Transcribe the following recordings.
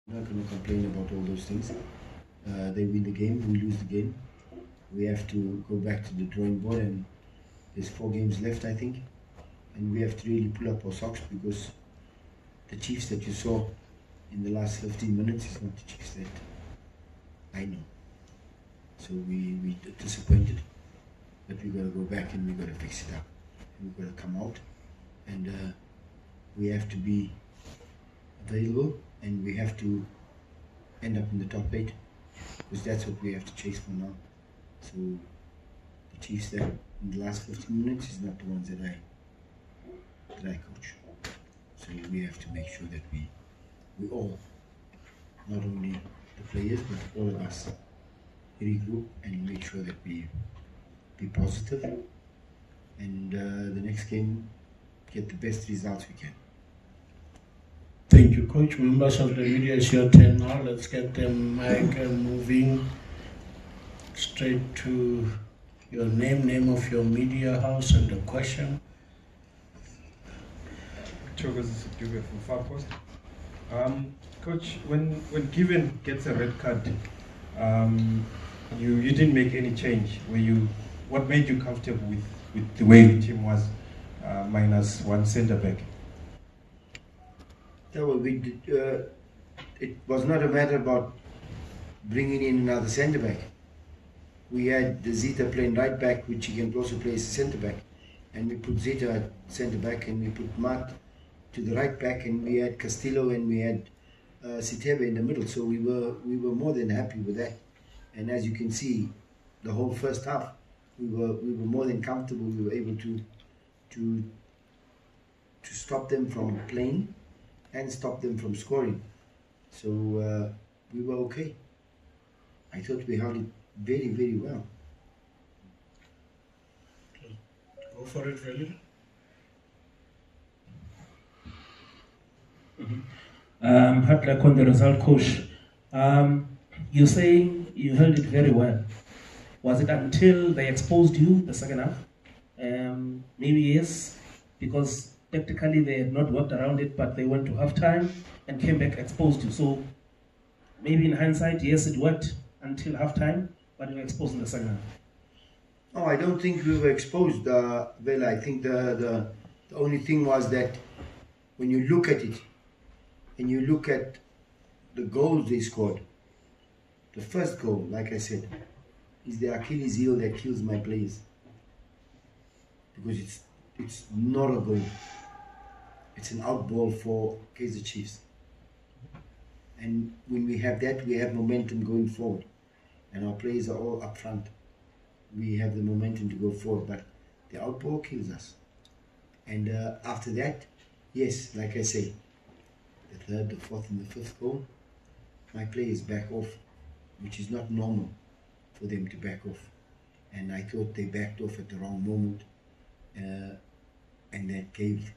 I'm not going to complain about all those things. They win the game, we lose the game. We have to go back to the drawing board, and there's 4 games left, I think. And we have to really pull up our socks, because the Chiefs that you saw in the last 15 minutes is not the Chiefs that I know. So we disappointed, but we got to go back and we got to fix it up. And we got to come out, and we have to be available, and we have to end up in the top 8, because that's what we have to chase for now. So the Chiefs that in the last 15 minutes is not the ones that I coach. So we have to make sure that we all, not only the players but all of us, regroup and make sure that we be positive, and the next game get the best results we can. Thank you, Coach. Members of the media, it's your turn now. Let's get the mic moving straight to your name of your media house, and the question. Chokers Dube from Far Post. Coach, when Kevin gets a red card, you didn't make any change. What made you comfortable with the way the team was, minus 1 centre back? Yeah, well, we did, it was not a matter about bringing in another centre back. We had the Zeta playing right back, which he can also play as a centre back, and we put Zeta at centre back, and we put Matt to the right back, and we had Castillo and we had Sitebe in the middle. So we were more than happy with that. And as you can see, the whole first half, we were more than comfortable. We were able to stop them from playing and stop them from scoring. So we were okay. I thought we held it very, very well. Go for it, really. Hard luck on the result, Coach. You're saying you held it very well. Was it until they exposed you the second half? Maybe yes, because tactically they had not worked around it, but they went to halftime and came back exposed you. So maybe in hindsight, yes, it worked until halftime, but you were exposed in the second half. No, I don't think we were exposed, Vela. I think the only thing was that when you look at it, and you look at the goals they scored, the first goal, like I said, is the Achilles heel that kills my players. Because it's not a goal. It's an out ball for Kaizer Chiefs. And when we have that, we have momentum going forward. And our players are all up front. We have the momentum to go forward, but the out ball kills us. And after that, yes, like I say, the 3rd, the 4th and the 5th goal, my players back off, which is not normal for them to back off. And I thought they backed off at the wrong moment, and that gave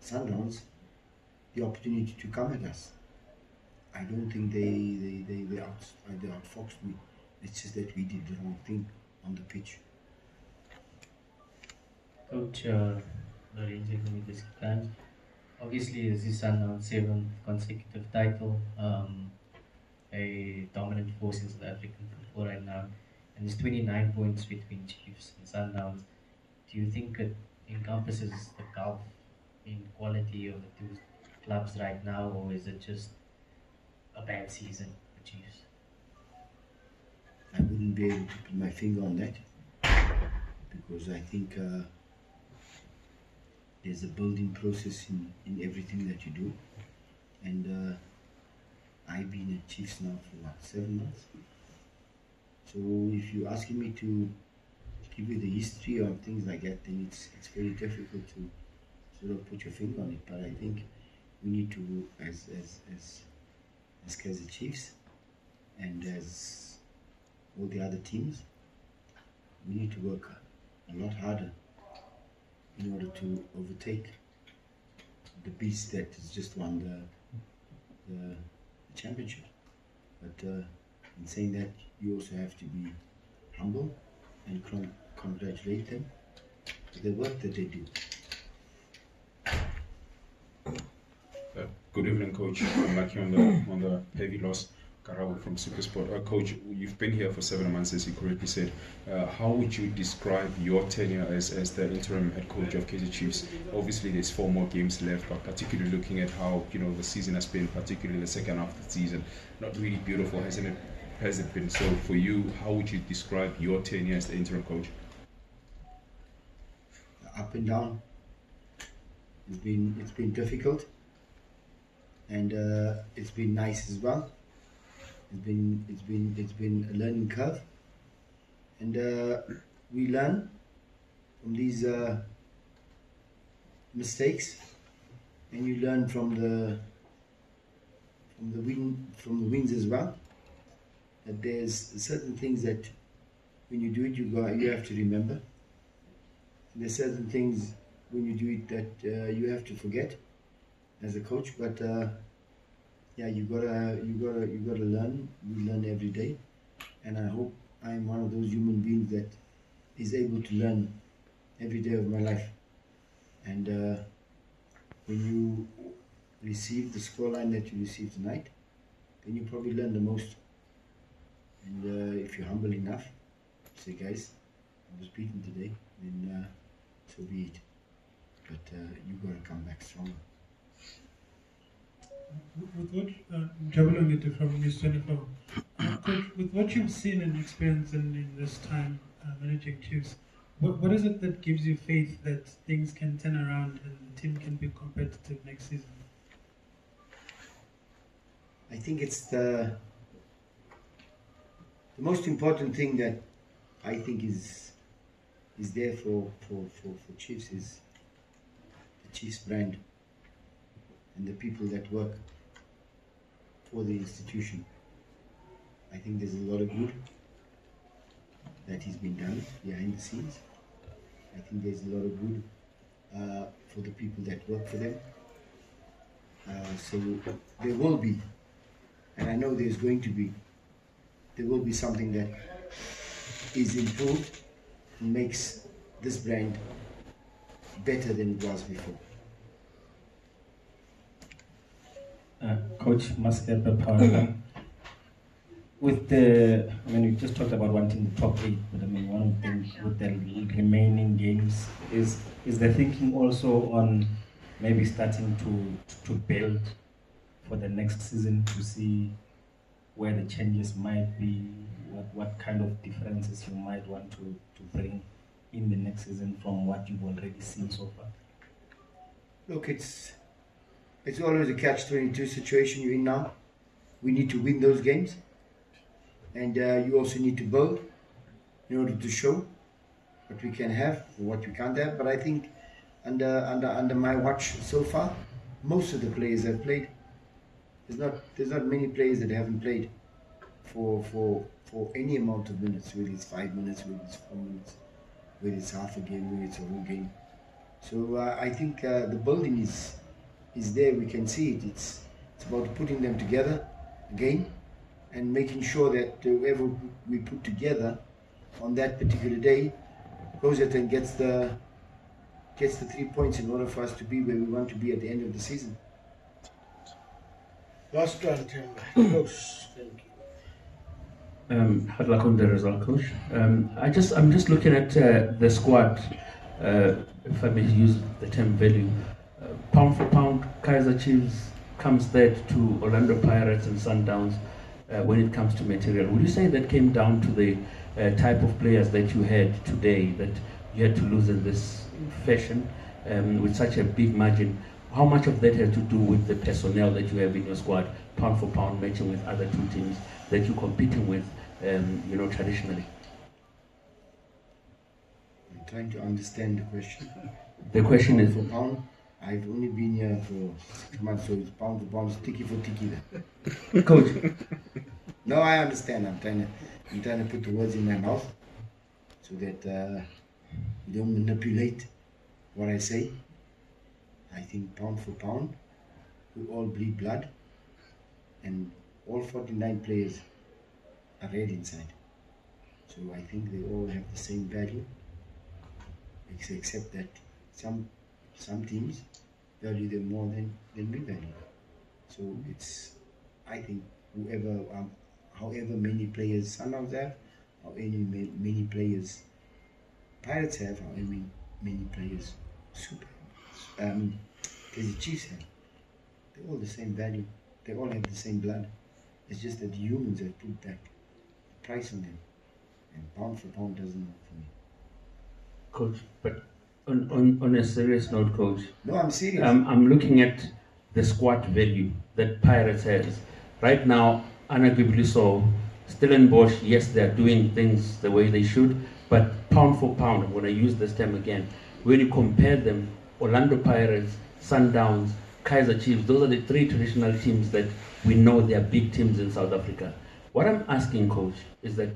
Sundowns the opportunity to come at us. I don't think they outfoxed me. It's just that we did the wrong thing on the pitch. Coach, Lorenzo from this time. Obviously, this is Sundowns' 7th consecutive title, a dominant force in South African football right now, and there's 29 points between Chiefs and Sundowns. Do you think it encompasses the gulf in quality of the two clubs right now, or is it just a bad season for Chiefs? I wouldn't be able to put my finger on that, because I think there's a building process in everything that you do, and I've been at Chiefs now for 7 months. So if you're asking me to give you the history or things like that, then it's very difficult to sort of put your finger on it. But I think we need to, as Kaizer Chiefs and as all the other teams, we need to work a lot harder in order to overtake the beast that has just won the championship. But in saying that, you also have to be humble and congratulate them for the work that they do. Good evening, Coach. I'm lucky on the heavy loss. Karao from Supersport. Coach, you've been here for 7 months, as you correctly said. How would you describe your tenure as the interim head coach of Kaizer Chiefs? Obviously, there's 4 more games left, but particularly looking at how the season has been, particularly the second half of the season, not really beautiful, hasn't it? Has it been? So, for you, how would you describe your tenure as the interim coach? Up and down. It's been difficult, and it's been nice as well. It's been a learning curve, and we learn from these mistakes, and you learn from the wins as well. That there's certain things that when you do it, you have to remember. And there's certain things when you do it that you have to forget as a coach, but. Yeah, you gotta learn. We learn every day, and I hope I'm one of those human beings that is able to learn every day of my life. And when you receive the scoreline that you received tonight, then you probably learn the most. And if you're humble enough to say, guys, I was beaten today, then so be it. But you gotta come back stronger. With what Jabalongete from News 24, Coach, with what you've seen and experienced in this time managing Chiefs, what is it that gives you faith that things can turn around and the team can be competitive next season? I think it's the most important thing that I think is there for Chiefs is the Chiefs brand and the people that work for the institution. I think there's a lot of good that has been done behind the scenes. I think there's a lot of good for the people that work for them. So there will be, and I know there will be something that is improved and makes this brand better than it was before. Coach Maskepe Power. With you just talked about wanting the top 8, but one of them with the remaining games is the thinking also on maybe starting to build for the next season to see where the changes might be, what kind of differences you might want to bring in the next season from what you've already seen so far? Look, it's always a catch-22 situation you're in now. We need to win those games, and you also need to build in order to show what we can have or what we can't have. But I think under my watch so far, most of the players have played. There's not many players that haven't played for any amount of minutes, whether it's 5 minutes, whether it's 4 minutes, whether it's half a game, whether it's a whole game. So I think the building is there. We can see it. It's about putting them together again and making sure that whoever we put together on that particular day goes out and gets the 3 points in order for us to be where we want to be at the end of the season. Last one, Tim. Close. Thank you. Hard luck on the result, Coach. I'm just looking at the squad. If I may use the term value, pound for pound, Kaizer Chiefs comes third to Orlando Pirates and Sundowns when it comes to material. Would you say that came down to the type of players that you had today, that you had to lose in this fashion with such a big margin? How much of that has to do with the personnel that you have in your squad, pound for pound, matching with other two teams that you're competing with, traditionally? I'm trying to understand the question. The question pound is... for pound, I've only been here for 6 months, so it's pound for pound, it's tiki for tiki then. Coach. No, I understand. I'm trying to put the words in my mouth so that you don't manipulate what I say. I think pound for pound, we all bleed blood, and all 49 players are red inside. So I think they all have the same value, except that some teams value them more than we value. So it's, I think, however many players Sundowns have, or many players Pirates have, or many players Kaizer Chiefs have, they're all the same value. They all have the same blood. It's just that the humans have put that price on them, and pound for pound doesn't work for me. Coach, but on a serious note, Coach. No, I'm serious. I'm looking at the squad value that Pirates has. Right now, arguably so, Stellenbosch, yes, they're doing things the way they should, but pound for pound, I'm going to use this term again, when you compare them, Orlando Pirates, Sundowns, Kaizer Chiefs, those are the three traditional teams that we know they are big teams in South Africa. What I'm asking, Coach, is that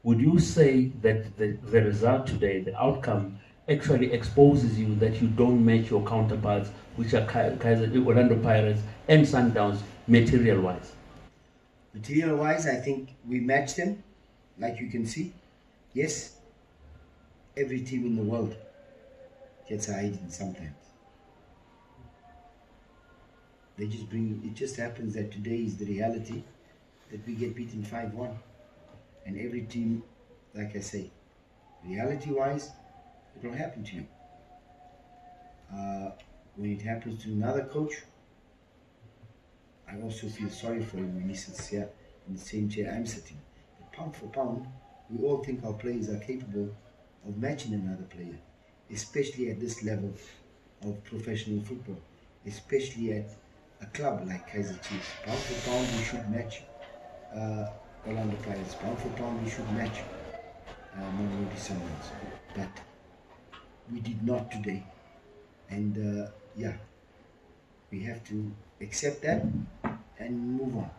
would you say that the result today, the outcome, actually exposes you that you don't match your counterparts, which are Orlando Pirates and Sundowns, material-wise? Material-wise, I think we match them, like you can see. Yes, every team in the world gets hiding sometimes. It just happens that today is the reality that we get beaten 5-1. And every team, like I say, reality-wise, it will happen to you. When it happens to another coach, I also feel sorry for him when he sits here in the same chair I'm sitting. But pound for pound, we all think our players are capable of matching another player, especially at this level of professional football, especially at a club like Kaizer Chiefs. Pound for pound, we should match Orlando Pirates. Pound for pound, we should match Mamelodi Sundowns. But we did not today. And we have to accept that and move on.